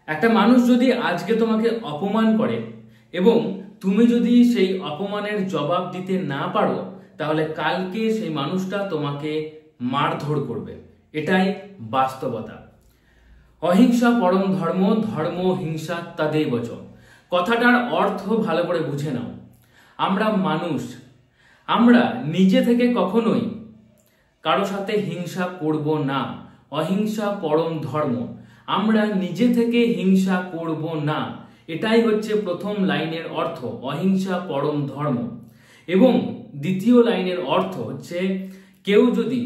একটা মানুষ যদি আজকে তোমাকে অপমান করে এবং তুমি যদি সেই অপমানের জবাব দিতে না পারো, তাহলে কালকে সেই মানুষটা তোমাকে মারধর করবে। এটাই বাস্তবতা। অহিংসা পরম ধর্ম, ধর্ম হিংসা তদেব চ। কথাটার অর্থ ভালো করে বুঝে নাও। আমরা মানুষ, আমরা নিজে থেকে কখনোই কারো সাথে হিংসা করব না। অহিংসা পরম ধর্ম, আমরা নিজে থেকে হিংসা করব না। এটাই হচ্ছে প্রথম লাইনের অর্থ, অহিংসা পরম ধর্ম। এবং দ্বিতীয় লাইনের অর্থ হচ্ছে, কেউ যদি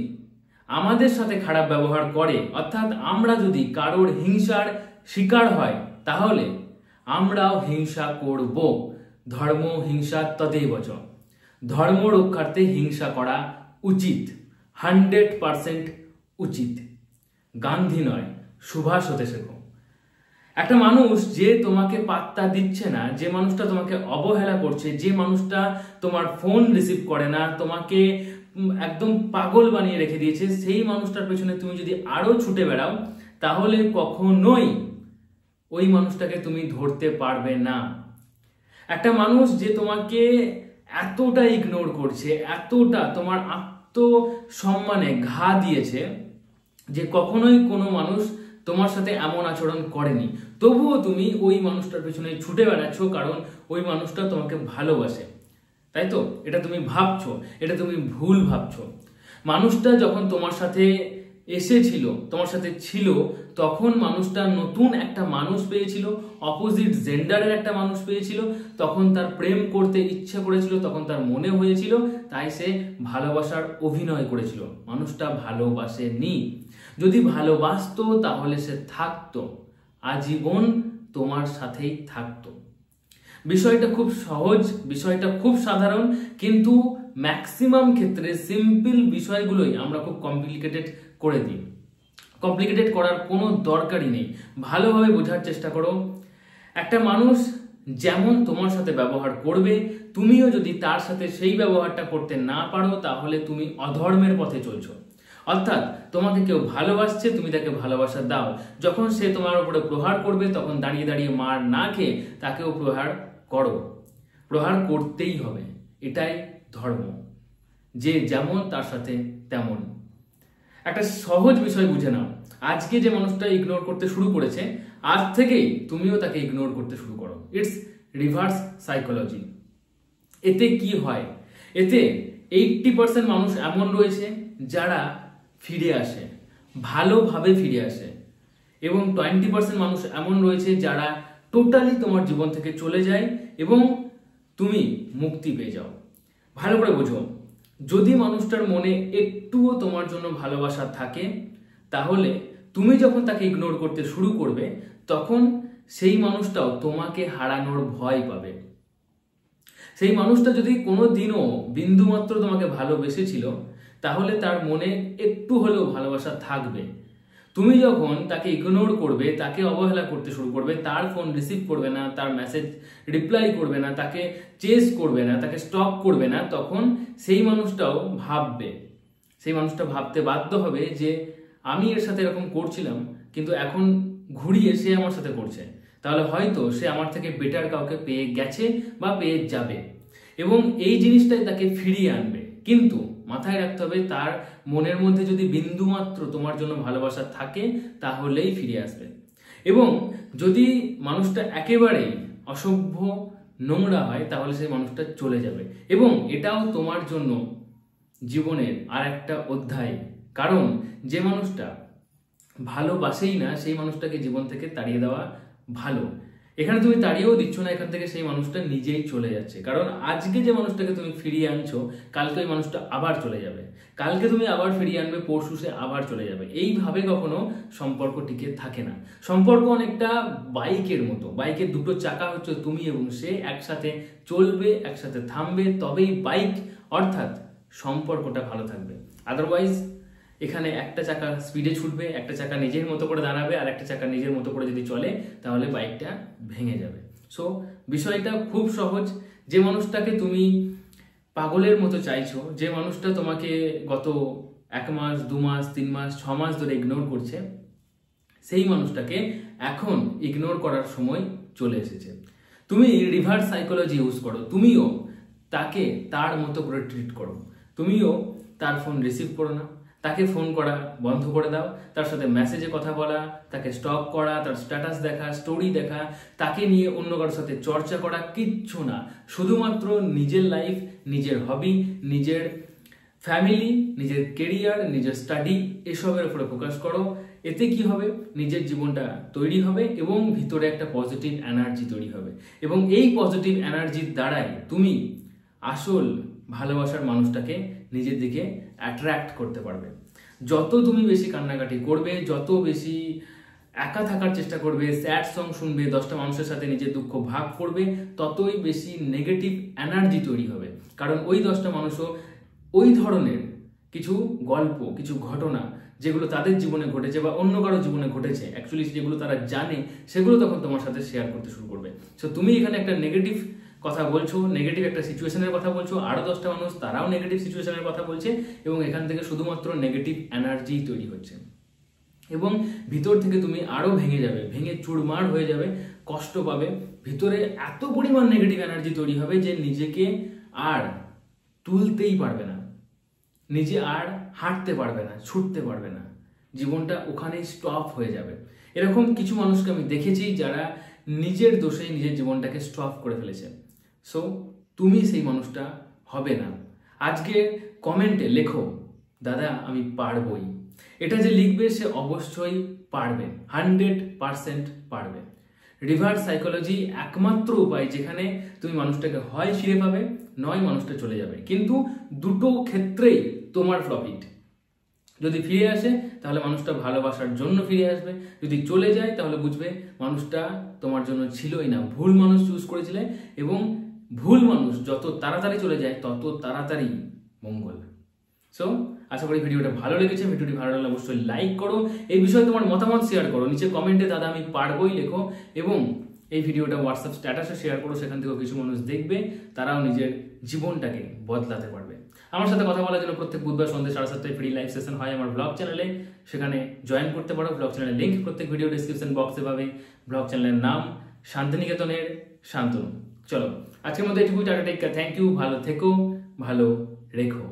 আমাদের সাথে খারাপ ব্যবহার করে, অর্থাৎ আমরা যদি কারোর হিংসার শিকার হয়, তাহলে আমরাও হিংসা করব। ধর্ম হিংসা তদেব চ। ধর্ম রক্ষার্থে হিংসা করা উচিত, 100% উচিত। গান্ধী নয়, সুভাষ হতে শেখো। একটা মানুষ যে তোমাকে পাত্তা দিচ্ছে না, যে মানুষটা তোমাকে অবহেলা করছে, যে মানুষটা তোমার ফোন রিসিভ করে না, তোমাকে একদম পাগল বানিয়ে রেখে দিয়েছে, সেই মানুষটার পেছনে তুমি যদি আরো ছুটে বেড়াও, তাহলে কখনোই ওই মানুষটাকে তুমি ধরতে পারবে না। একটা মানুষ যে তোমাকে এতটা ইগনোর করছে, এতটা তোমার আত্মসম্মানে ঘা দিয়েছে, যে কখনোই কোনো মানুষ তোমার সাথে এমন আচরণ করেনি, তবুও তুমি ওই মানুষটার পেছনে ছুটে বেড়াচ্ছ, কারণ ওই মানুষটা তোমাকে ভালোবাসে, তাই তো? এটা তুমি ভাবছো, এটা তুমি ভুল ভাবছো। মানুষটা যখন তোমার সাথে এসেছিল, তোমার সাথে ছিল, তখন মানুষটা নতুন একটা মানুষ পেয়েছিল, অপোজিট জেন্ডারের একটা মানুষ পেয়েছিল, তখন তার প্রেম করতে ইচ্ছে করেছিল, তখন তার মনে হয়েছিল, তাই সে ভালোবাসার অভিনয় করেছিল। মানুষটা ভালোবাসেনি। যদি ভালোবাসতো তাহলে সে থাকতো, আজীবন তোমার সাথেই থাকতো। বিষয়টা খুব সহজ, বিষয়টা খুব সাধারণ, কিন্তু ম্যাক্সিমাম ক্ষেত্রে সিম্পল বিষয়গুলোই আমরা খুব কমপ্লিকেটেড করে দিই। কমপ্লিকেটেড করার কোনো দরকারই নেই। ভালোভাবে বোঝার চেষ্টা করো। একটা মানুষ যেমন তোমার সাথে ব্যবহার করবে, তুমিও যদি তার সাথে সেই ব্যবহারটা করতে না পারো, তাহলে তুমি অধর্মের পথে চলছো। অর্থাৎ তোমাকে কেউ ভালোবাসছে, তুমি তাকে ভালোবাসা দাও। যখন সে তোমার উপরে প্রহার করবে, তখন দাঁড়িয়ে দাঁড়িয়ে মার না খেয়ে তাকেও প্রহার করো। প্রহার করতেই হবে, এটাই ধর্ম। যে যেমন তার সাথে তেমন। একটা সহজ বিষয় বুঝে নাও, আজকে যে মানুষটা ইগনোর করতে শুরু করেছে, আজ থেকেই তুমিও তাকে ইগনোর করতে শুরু করো। It's reverse psychology. এতে কি হয়? এতে 80% মানুষ এমন রয়েছে যারা ফিরে আসে, ভালোভাবে ফিরে আসে, এবং 20% মানুষ এমন রয়েছে যারা টোটালি তোমার জীবন থেকে চলে যায় এবং তুমি মুক্তি পেয়ে যাও। ভালো করে বোঝো, যদি মানুষটার মনে একটুও তোমার জন্য ভালোবাসা থাকে, তাহলে তুমি যখন তাকে ইগনোর করতে শুরু করবে, তখন সেই মানুষটাও তোমাকে হারানোর ভয় পাবে। সেই মানুষটা যদি কোনোদিনও বিন্দুমাত্র তোমাকে ভালোবেসেছিল, তাহলে তার মনে একটু হলেও ভালোবাসা থাকবে। তুমি যখন তাকে ইগনোর করবে, তাকে অবহেলা করতে শুরু করবে, তার ফোন রিসিভ করবে না, তার মেসেজ রিপ্লাই করবে না, তাকে চেস করবে না, তাকে স্টপ করবে না, তখন সেই মানুষটাও ভাববে, সেই মানুষটা ভাবতে বাধ্য হবে যে আমি এর সাথে এরকম করছিলাম, কিন্তু এখন ঘুরিয়ে সে আমার সাথে করছে, তাহলে হয়তো সে আমার থেকে বেটার কাউকে পেয়ে গেছে বা পেয়ে যাবে, এবং এই জিনিসটাই তাকে ফিরিয়ে আনবে। কিন্তু মাথায় রাখতে হবে, তার মনের মধ্যে যদি বিন্দুমাত্র তোমার জন্য ভালোবাসা থাকে, তাহলেই ফিরে আসবে। এবং যদি মানুষটা একেবারেই অসভ্য, নোংরা হয়, তাহলে সেই মানুষটা চলে যাবে। এবং এটাও তোমার জন্য জীবনের আর একটা অধ্যায়, কারণ যে মানুষটা ভালোবাসেই না, সেই মানুষটাকে জীবন থেকে তাড়িয়ে দেওয়া ভালো। এখানে তুমি তাড়িয়েও দিচ্ছ না, এখান থেকে সেই মানুষটা নিজেই চলে যাচ্ছে। কারণ আজকে যে মানুষটাকে তুমি ফিরিয়ে আনছো, কালকে ওই মানুষটা আবার চলে যাবে, কালকে তুমি আবার ফিরিয়ে আনবে, পরশু সে আবার চলে যাবে। এইভাবে কখনো সম্পর্ক টিকে থাকে না। সম্পর্ক অনেকটা বাইকের মতো। বাইকের দুটো চাকা হচ্ছে তুমি এবং সে, একসাথে চলবে, একসাথে থামবে, তবেই বাইক অর্থাৎ সম্পর্কটা ভালো থাকবে। আদারওয়াইজ এখানে একটা চাকা স্পিডে ছুটবে, একটা চাকা নিজের মতো করে দাঁড়াবে, আর একটা চাকা নিজের মতো করে যদি চলে, তাহলে বাইকটা ভেঙে যাবে। সো বিষয়টা খুব সহজ। যে মানুষটাকে তুমি পাগলের মতো চাইছো, যে মানুষটা তোমাকে গত 1 মাস, 2 মাস, 3 মাস, 6 মাস ধরে ইগনোর করছে, সেই মানুষটাকে এখন ইগনোর করার সময় চলে এসেছে। তুমি রিভার্স সাইকোলজি ইউজ করো, তুমিও তাকে তার মতো করে ট্রিট করো, তুমিও তার ফোন রিসিভ করো না, তাকে ফোন করা বন্ধ করে দাও, তার সাথে মেসেজে কথা বলা, তাকে স্টক করা, তার স্ট্যাটাস দেখা, স্টোরি দেখা, তাকে নিয়ে অন্য কারোর সাথে চর্চা করা কিচ্ছু না। শুধুমাত্র নিজের লাইফ, নিজের হবি, নিজের ফ্যামিলি, নিজের কেরিয়ার, নিজের স্টাডি এসবের উপরে ফোকাস করো। এতে কি হবে, নিজের জীবনটা তৈরি হবে এবং ভিতরে একটা পজিটিভ এনার্জি তৈরি হবে, এবং এই পজিটিভ এনার্জির দ্বারাই তুমি আসল ভালোবাসার মানুষটাকে নিজের দিকে অ্যাট্রাক্ট করতে পারবে। যত তুমি বেশি কান্নাকাটি করবে, যত বেশি একা থাকার চেষ্টা করবে, স্যাড সং শুনবে, 10টা মানুষের সাথে নিজের দুঃখ ভাগ করবে, ততই বেশি নেগেটিভ এনার্জি তৈরি হবে। কারণ ওই 10টা মানুষও ওই ধরনের কিছু গল্প, কিছু ঘটনা যেগুলো তাদের জীবনে ঘটেছে বা অন্য কারো জীবনে ঘটেছে, অ্যাকচুয়ালি যেগুলো তারা জানে, সেগুলো তখন তোমার সাথে শেয়ার করতে শুরু করবে। সো তুমি এখানে একটা নেগেটিভ কথা বলছো, নেগেটিভ একটা সিচুয়েশনের কথা বলছো, আরো 10টা মানুষ তারাও নেগেটিভ সিচুয়েশনের কথা বলছে, এবং এখান থেকে শুধুমাত্র নেগেটিভ এনার্জি তৈরি হচ্ছে, এবং ভিতর থেকে তুমি আরো ভেঙে যাবে, ভেঙে চুরমার হয়ে যাবে, কষ্ট পাবে, ভিতরে এত পরিমাণ নেগেটিভ এনার্জি তৈরি হবে যে নিজেকে আর তুলতেই পারবে না, নিজে আর হাঁটতে পারবে না, ছুটতে পারবে না, জীবনটা ওখানেই স্টপ হয়ে যাবে। এরকম কিছু মানুষকে আমি দেখেছি যারা নিজের দোষেই নিজের জীবনটাকে স্টপ করে ফেলেছে। সো তুমি সেই মানুষটা হবে না। আজকে কমেন্টে লেখো, দাদা আমি পারবই। এটা যে লিখবে সে অবশ্যই পারবে, 100% পারবে। রিভার্স সাইকোলজি একমাত্র উপায় যেখানে তুমি মানুষটাকে হয় ফিরে পাবে, নয় মানুষটা চলে যাবে, কিন্তু দুটো ক্ষেত্রেই তোমার প্রফিট। যদি ফিরে আসে তাহলে মানুষটা ভালোবাসার জন্য ফিরে আসবে, যদি চলে যায় তাহলে বুঝবে মানুষটা তোমার জন্য ছিলই না, ভুল মানুষ চুজ করেছিলে, এবং ভুল মানুষ যত তাড়াতাড়ি চলে যায় তত তাড়াতাড়ি মঙ্গল। সো আশা করি ভিডিওটা ভালো লেগেছে। ভিডিওটি ভালো লাগলে অবশ্যই লাইক করো, এই বিষয়ে তোমার মতামত শেয়ার করো, নিচে কমেন্টে দাদা আমি পারবই লেখো, এবং এই ভিডিওটা হোয়াটসঅ্যাপ স্ট্যাটাসে শেয়ার করো, সেখান থেকেও কিছু মানুষ দেখবে, তারাও নিজের জীবনটাকে বদলাতে পারবে। আমার সাথে কথা বলার জন্য প্রত্যেক বুধবার সন্ধ্যে 7:30টায় ফ্রি লাইভ সেশন হয় আমার ব্লগ চ্যানেলে, সেখানে জয়েন করতে পারো। ব্লগ চ্যানেলের লিঙ্ক প্রত্যেক ভিডিও ডিসক্রিপশন বক্সে পাবে। ব্লগ চ্যানেলের নাম শান্তিনিকেতনের শান্তনু। চলো আজকের মধ্যে এটুকুই, tata, take care, thank you, ভালো থেকো, ভালো রেখো।